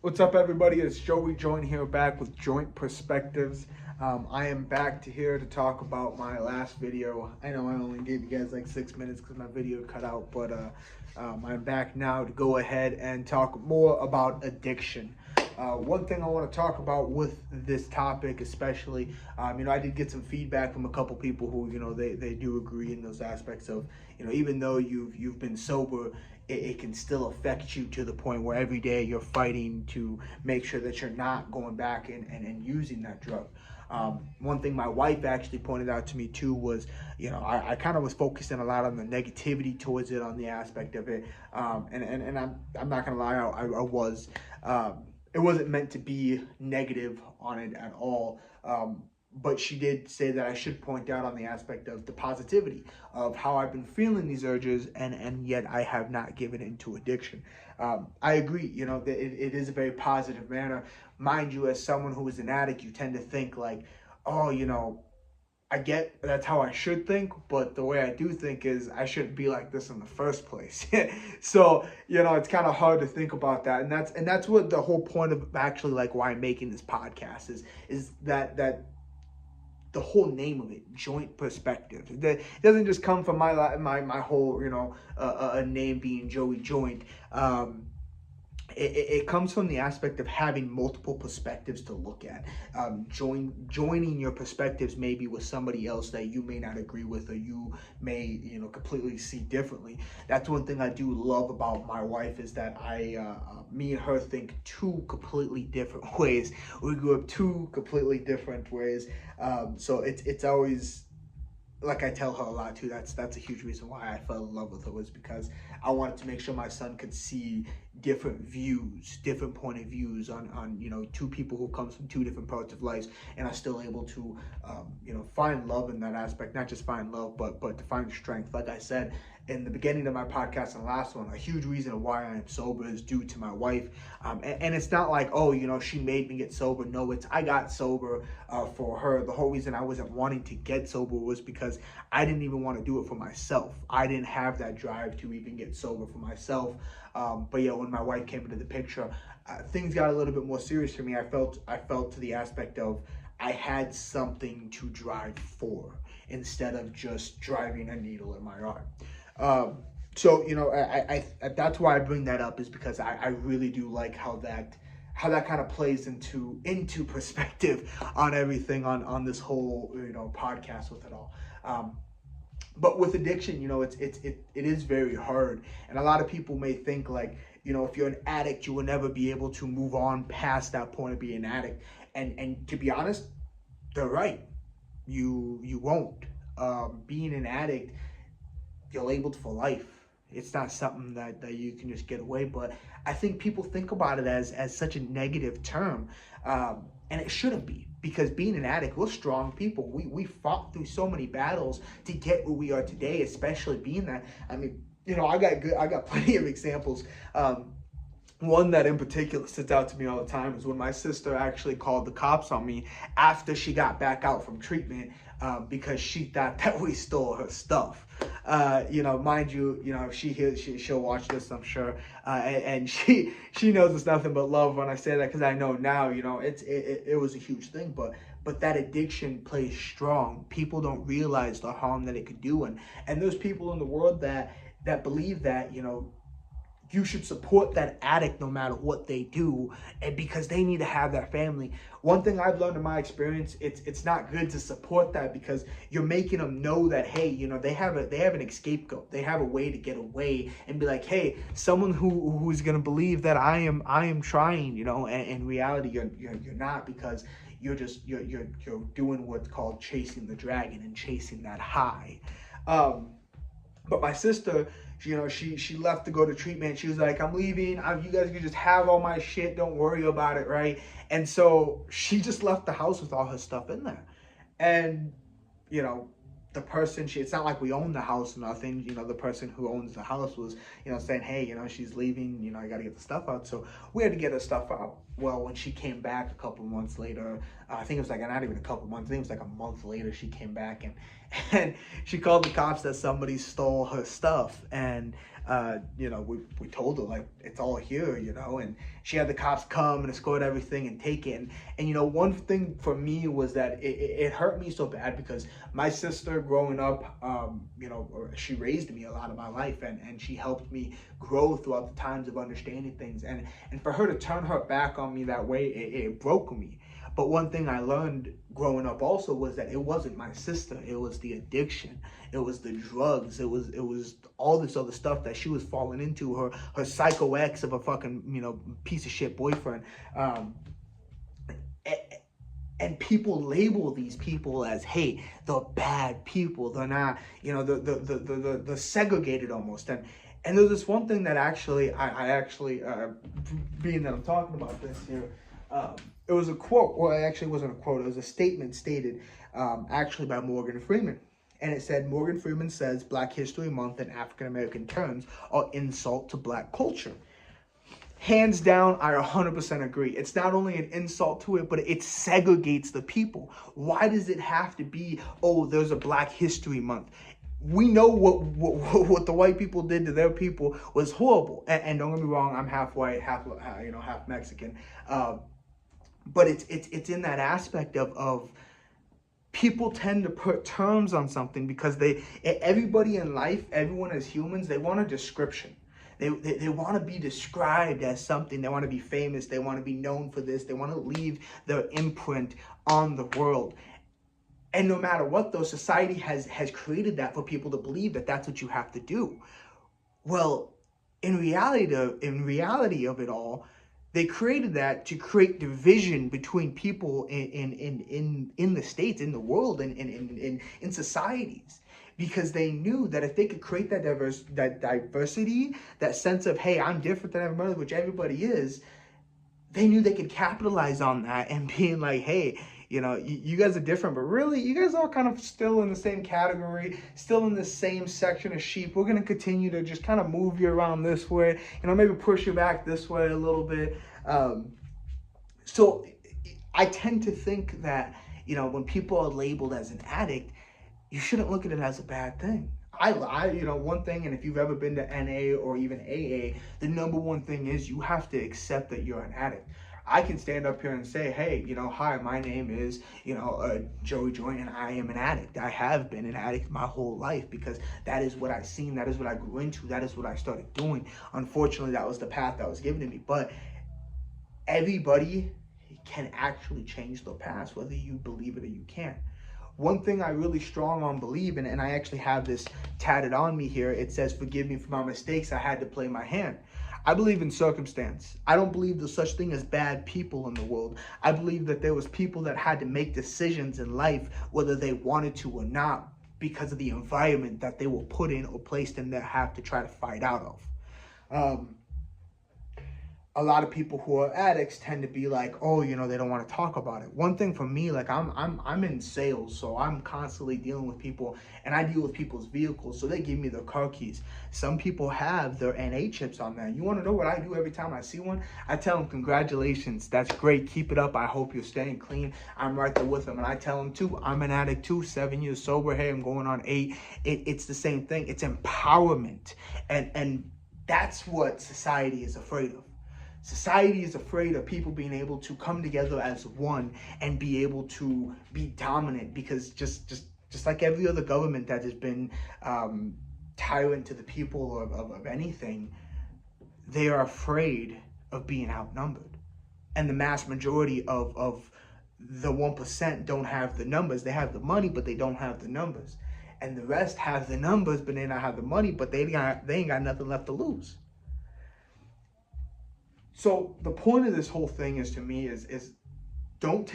What's up, everybody? It's Joey Joint here, back with Joint Perspectives. I am back here to talk about my last video. I know I only gave you guys like 6 minutes because my video cut out, but I'm back now to go ahead and talk more about addiction. One thing I want to talk about with this topic, especially, I did get some feedback from a couple people who, they do agree in those aspects of, even though you've been sober, it can still affect you to the point where every day you're fighting to make sure that you're not going back and using that drug. One thing my wife actually pointed out to me too was, I kind of was focusing a lot on the negativity towards it, on the aspect of it. And I'm not gonna lie, I was. It wasn't meant to be negative on it at all. But she did say that I should point out on the aspect of the positivity of how I've been feeling these urges, and yet I have not given into addiction. I agree, that it is a very positive manner. Mind you, as someone who is an addict, you tend to think like, oh, I get that's how I should think, but the way I do think is I shouldn't be like this in the first place. So, it's kind of hard to think about that. And that's what the whole point of actually like why I'm making this podcast is that the whole name of it, Joint Perspectives. It doesn't just come from my whole, a name being Joey Joint. It comes from the aspect of having multiple perspectives to look at. Joining your perspectives maybe with somebody else that you may not agree with, or you may, completely see differently. That's one thing I do love about my wife, is that me and her think two completely different ways. We grew up two completely different ways. So it's always, like I tell her a lot too, that's a huge reason why I fell in love with her, was because I wanted to make sure my son could see different views, different point of views on two people who comes from two different parts of life, and are still able to find love in that aspect. Not just find love, but to find strength. Like I said in the beginning of my podcast and the last one, a huge reason why I am sober is due to my wife. And it's not like, oh, she made me get sober. No, I got sober for her. The whole reason I wasn't wanting to get sober was because I didn't even want to do it for myself. I didn't have that drive to even get sober for myself. But yeah, when my wife came into the picture, things got a little bit more serious for me. I felt to the aspect of I had something to drive for, instead of just driving a needle in my arm. So I that's why I bring that up, is because I really do like how that kind of plays into perspective on everything, on this whole podcast with it all. But with addiction, it is very hard, and a lot of people may think like, if you're an addict, you will never be able to move on past that point of being an addict. And to be honest, they're right. You won't. Being an addict, you're labeled for life. It's not something that you can just get away. But I think people think about it as such a negative term, and it shouldn't be, because being an addict, we're strong people. We fought through so many battles to get where we are today, especially being that. I mean, I got plenty of examples. One that in particular sits out to me all the time is when my sister actually called the cops on me after she got back out from treatment, because she thought that we stole her stuff. Mind you, if she hears, she'll watch this, I'm sure, and she knows it's nothing but love when I say that, because I know now, it was a huge thing, but that addiction plays strong. People don't realize the harm that it could do, and there's people in the world that believe that you should support that addict no matter what they do, and because they need to have that family. One thing I've learned in my experience, it's not good to support that, because you're making them know that, hey, they have an scapegoat. They have a way to get away and be like, hey, someone who's gonna believe that I am trying, and in reality you're not, because you're doing what's called chasing the dragon and chasing that high. But my sister, she left to go to treatment. She was like, I'm leaving. You guys can just have all my shit. Don't worry about it, right? And so she just left the house with all her stuff in there. And, the person, it's not like we own the house or nothing. The person who owns the house was, saying, hey, she's leaving. I got to get the stuff out. So we had to get her stuff out. Well, when she came back a couple months later, I think it was like not even a couple months. I think it was like a month later she came back, And she called the cops that somebody stole her stuff. And we told her, like, it's all here, and she had the cops come and escort everything and take it. And one thing for me was that it hurt me so bad, because my sister growing up, she raised me a lot of my life, and she helped me grow throughout the times of understanding things. And for her to turn her back on me that way, it broke me. But one thing I learned growing up also was that it wasn't my sister. It was the addiction. It was the drugs. It was all this other stuff that she was falling into. Her psycho ex of a fucking piece of shit boyfriend. And people label these people as, hey, they're bad people. They're not, the segregated almost. And there's this one thing that actually, I actually, being that I'm talking about this here, it was a quote. Well, it actually wasn't a quote. It was a statement stated actually by Morgan Freeman. And it said, Morgan Freeman says Black History Month in African American terms are insult to black culture. Hands down, I 100% agree. It's not only an insult to it, but it segregates the people. Why does it have to be, oh, there's a Black History Month? We know what the white people did to their people was horrible. And don't get me wrong, I'm half white, half Mexican. But it's in that aspect of people tend to put terms on something because everybody in life, everyone as humans, they want a description. They want to be described as something. They want to be famous. They want to be known for this. They want to leave their imprint on the world. And no matter what, though, society has created that for people to believe that that's what you have to do. Well, in reality of it all, they created that to create division between people in the states, in the world, in societies. Because they knew that if they could create that diversity, that sense of, hey, I'm different than everybody, which everybody is, they knew they could capitalize on that and being like, hey, you guys are different, but really, you guys are kind of still in the same category, still in the same section of sheep. We're going to continue to just kind of move you around this way, maybe push you back this way a little bit. So I tend to think that, when people are labeled as an addict, you shouldn't look at it as a bad thing. One thing, and if you've ever been to NA or even AA, the number one thing is you have to accept that you're an addict. I can stand up here and say, hey, hi, my name is, Joey Joy, and I am an addict. I have been an addict my whole life because that is what I've seen. That is what I grew into. That is what I started doing. Unfortunately, that was the path that was given to me. But everybody can actually change their past, whether you believe it or you can't. One thing I really strong on believe in, and I actually have this tatted on me here, it says, forgive me for my mistakes, I had to play my hand. I believe in circumstance. I don't believe there's such thing as bad people in the world. I believe that there was people that had to make decisions in life, whether they wanted to or not, because of the environment that they were put in or placed in that have to try to fight out of. A lot of people who are addicts tend to be like, oh, they don't want to talk about it. One thing for me, like I'm in sales, so I'm constantly dealing with people, and I deal with people's vehicles, so they give me their car keys. Some people have their NA chips on there. You want to know what I do every time I see one? I tell them, congratulations, that's great, keep it up, I hope you're staying clean. I'm right there with them, and I tell them too, I'm an addict too, 7 years sober, hey, I'm going on 8. It's the same thing. It's empowerment, and that's what society is afraid of. Society is afraid of people being able to come together as one and be able to be dominant, because just like every other government that has been tyrant to the people of anything, they are afraid of being outnumbered. And the mass majority of the 1% don't have the numbers. They have the money, but they don't have the numbers. And the rest have the numbers, but they don't have the money, but they ain't got nothing left to lose. So the point of this whole thing is, to me, is don't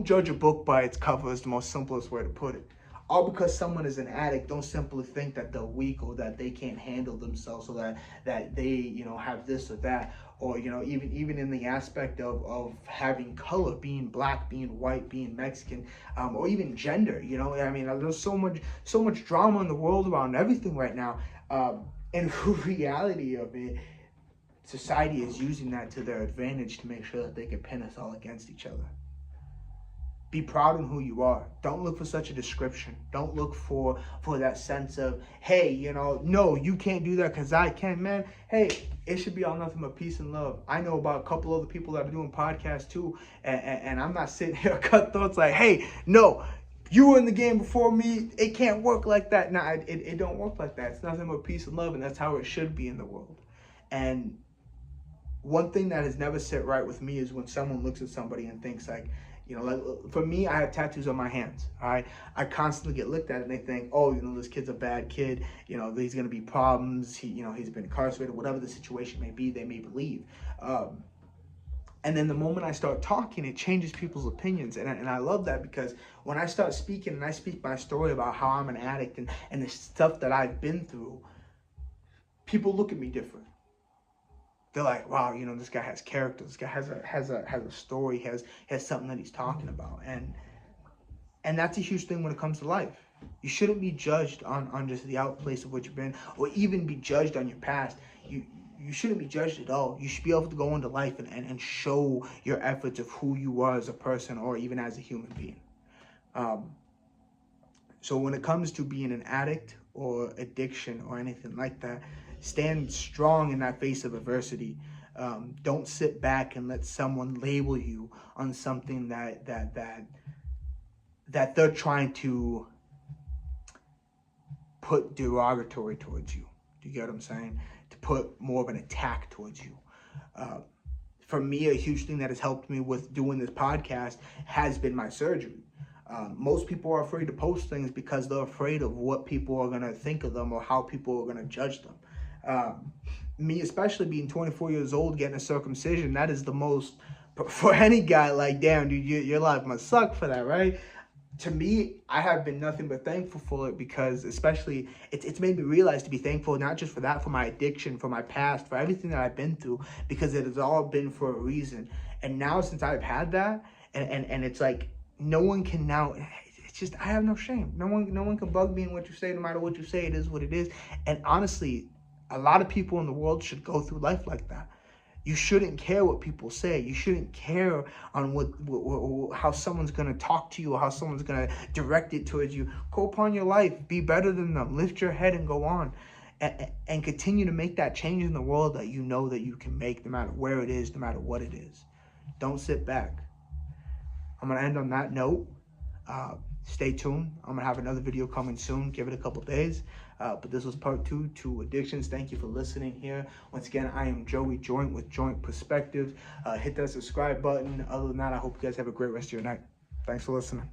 judge a book by its cover, is the most simplest way to put it. All because someone is an addict, don't simply think that they're weak or that they can't handle themselves, or that they have this or that, or even in the aspect of having color, being black, being white, being Mexican, or even gender. There's so much drama in the world around everything right now, and the reality of it, society is using that to their advantage to make sure that they can pin us all against each other. Be proud in who you are. Don't look for such a description. Don't look for that sense of, hey, no, you can't do that because I can, man. Hey, it should be all nothing but peace and love. I know about a couple other people that are doing podcasts too, and I'm not sitting here cut thoughts like, hey, no, you were in the game before me. It can't work like that. Nah, it don't work like that. It's nothing but peace and love, and that's how it should be in the world. And one thing that has never sit right with me is when someone looks at somebody and thinks like, like for me, I have tattoos on my hands. All right, I constantly get looked at and they think, oh, this kid's a bad kid. There's gonna be problems. He's been incarcerated, whatever the situation may be. They may believe. And then the moment I start talking, it changes people's opinions. And I love that, because when I start speaking and I speak my story about how I'm an addict and the stuff that I've been through, people look at me different. They're like, wow, this guy has character. This guy has a story, has something that he's talking about. And that's a huge thing when it comes to life. You shouldn't be judged on just the outplace of what you've been, or even be judged on your past. You shouldn't be judged at all. You should be able to go into life and show your efforts of who you are as a person, or even as a human being. So when it comes to being an addict or addiction or anything like that, stand strong in that face of adversity. Don't sit back and let someone label you on something that they're trying to put derogatory towards you. Do you get what I'm saying? To put more of an attack towards you. For me, a huge thing that has helped me with doing this podcast has been my surgery. Most people are afraid to post things because they're afraid of what people are going to think of them or how people are going to judge them. Me, especially being 24 years old, getting a circumcision, that is the most, for any guy, like, damn, dude, your life must suck for that, right? To me, I have been nothing but thankful for it, because especially it's made me realize to be thankful, not just for that, for my addiction, for my past, for everything that I've been through, because it has all been for a reason. And now, since I've had that, and it's like, no one can now, it's just, I have no shame. No one can bug me in what you say. No matter what you say, it is what it is. And honestly, a lot of people in the world should go through life like that. You shouldn't care what people say. You shouldn't care on how someone's going to talk to you, or how someone's going to direct it towards you. Go upon your life. Be better than them. Lift your head and go on. And continue to make that change in the world that you know that you can make, no matter where it is, no matter what it is. Don't sit back. I'm going to end on that note. Stay tuned. I'm going to have another video coming soon. Give it a couple days. But this was part 2 to addictions. Thank you for listening here. Once again, I am Joey Joint with Joint Perspectives. Hit that subscribe button. Other than that, I hope you guys have a great rest of your night. Thanks for listening.